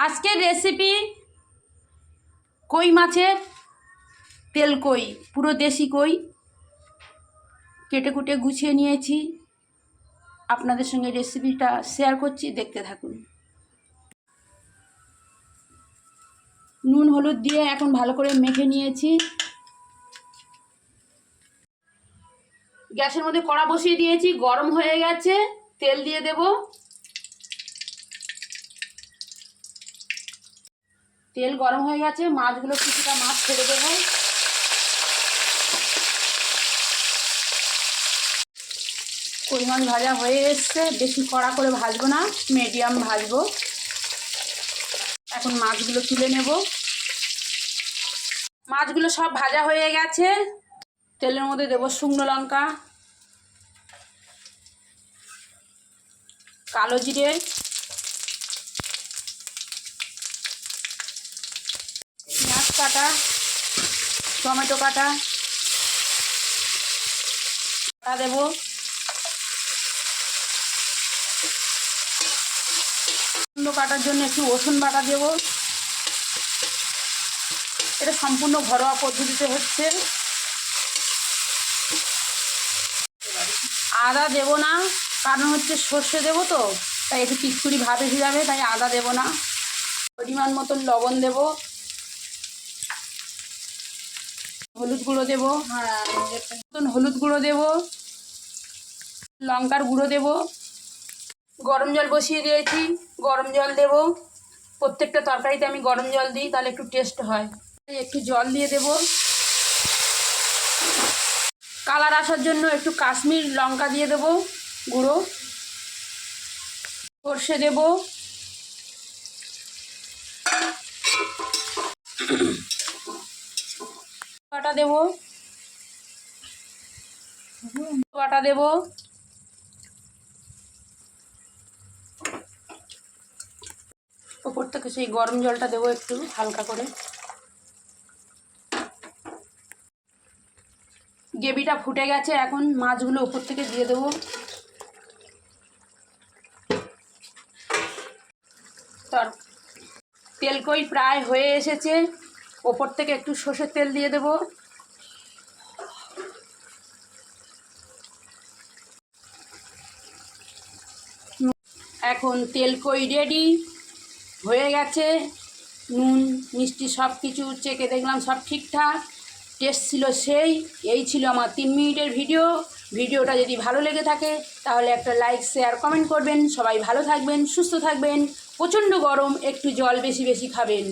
আজকের রেসিপি কই মাছের তেল কই, পুরো দেশি কই কেটে কুটে গুছিয়ে নিয়েছি। আপনাদের সঙ্গে রেসিপিটা শেয়ার করছি, দেখতে থাকুন। নুন হলুদ দিয়ে এখন ভালো করে মেখে নিয়েছি। গ্যাসের মধ্যে কড়া বসিয়ে দিয়েছি, গরম হয়ে গেছে। তেল দিয়ে দেব। তেল গরম হয়ে গেছে, মাছগুলো কিছুটা মাছ ছেড়ে দেবো। কই মাছ ভাজা হয়ে এসছে, বেশি কড়া করে ভাজবো না, মিডিয়াম ভাজবো। এখন মাছগুলো তুলে নেব। মাছগুলো সব ভাজা হয়ে গেছে। তেলের মধ্যে দেবো শুকনো লঙ্কা, কালো জিরে, পেঁয়াজ কাটা, টমেটো কাটা দেবো। কাটার জন্য একটু রসুন বাটা দেব। এটা সম্পূর্ণ ঘরোয়া পদ্ধতিতে হচ্ছে। আদা দেব না, কারণ হচ্ছে সর্ষে দেবো তো, তাই একটু পিচকুড়ি ভাব এসে যাবে, তাই আদা দেব না। পরিমাণ মতন লবণ দেব, হলুদ গুঁড়ো দেব, হলুদ গুঁড়ো দেব, লঙ্কার গুঁড়ো দেব। গরম জল বসিয়ে দিয়েছি, গরম জল দেব। প্রত্যেকটা তরকারিতে আমি গরম জল দিই, তাহলে একটু টেস্ট হয়। একটু জল দিয়ে দেব। কালার আসার জন্য একটু কাশ্মীর লঙ্কা দিয়ে দেব গুঁড়ো। সর্ষে দেব, বাটা দেব, বাটা দেব। ওপর থেকে সেই গরম জলটা দেবো একটু হালকা করে। গ্রেভিটা ফুটে গেছে, এখন মাছগুলো ওপর থেকে দিয়ে দেবো। তেল কই প্রায় হয়ে এসেছে, ওপর থেকে একটু সর্ষের তেল দিয়ে দেব। এখন তেল কই রেডি হয়ে গেছে। নুন মিষ্টি সব কিছু চেখে দেখলাম, সব ঠিকঠাক, টেস্ট ছিল সেই। এই ছিল আমার 3 মিনিটের ভিডিওটা যদি ভালো লেগে থাকে তাহলে একটা লাইক শেয়ার কমেন্ট করবেন। সবাই ভালো থাকবেন, সুস্থ থাকবেন। প্রচণ্ড গরম, একটু জল বেশি বেশি খাবেন।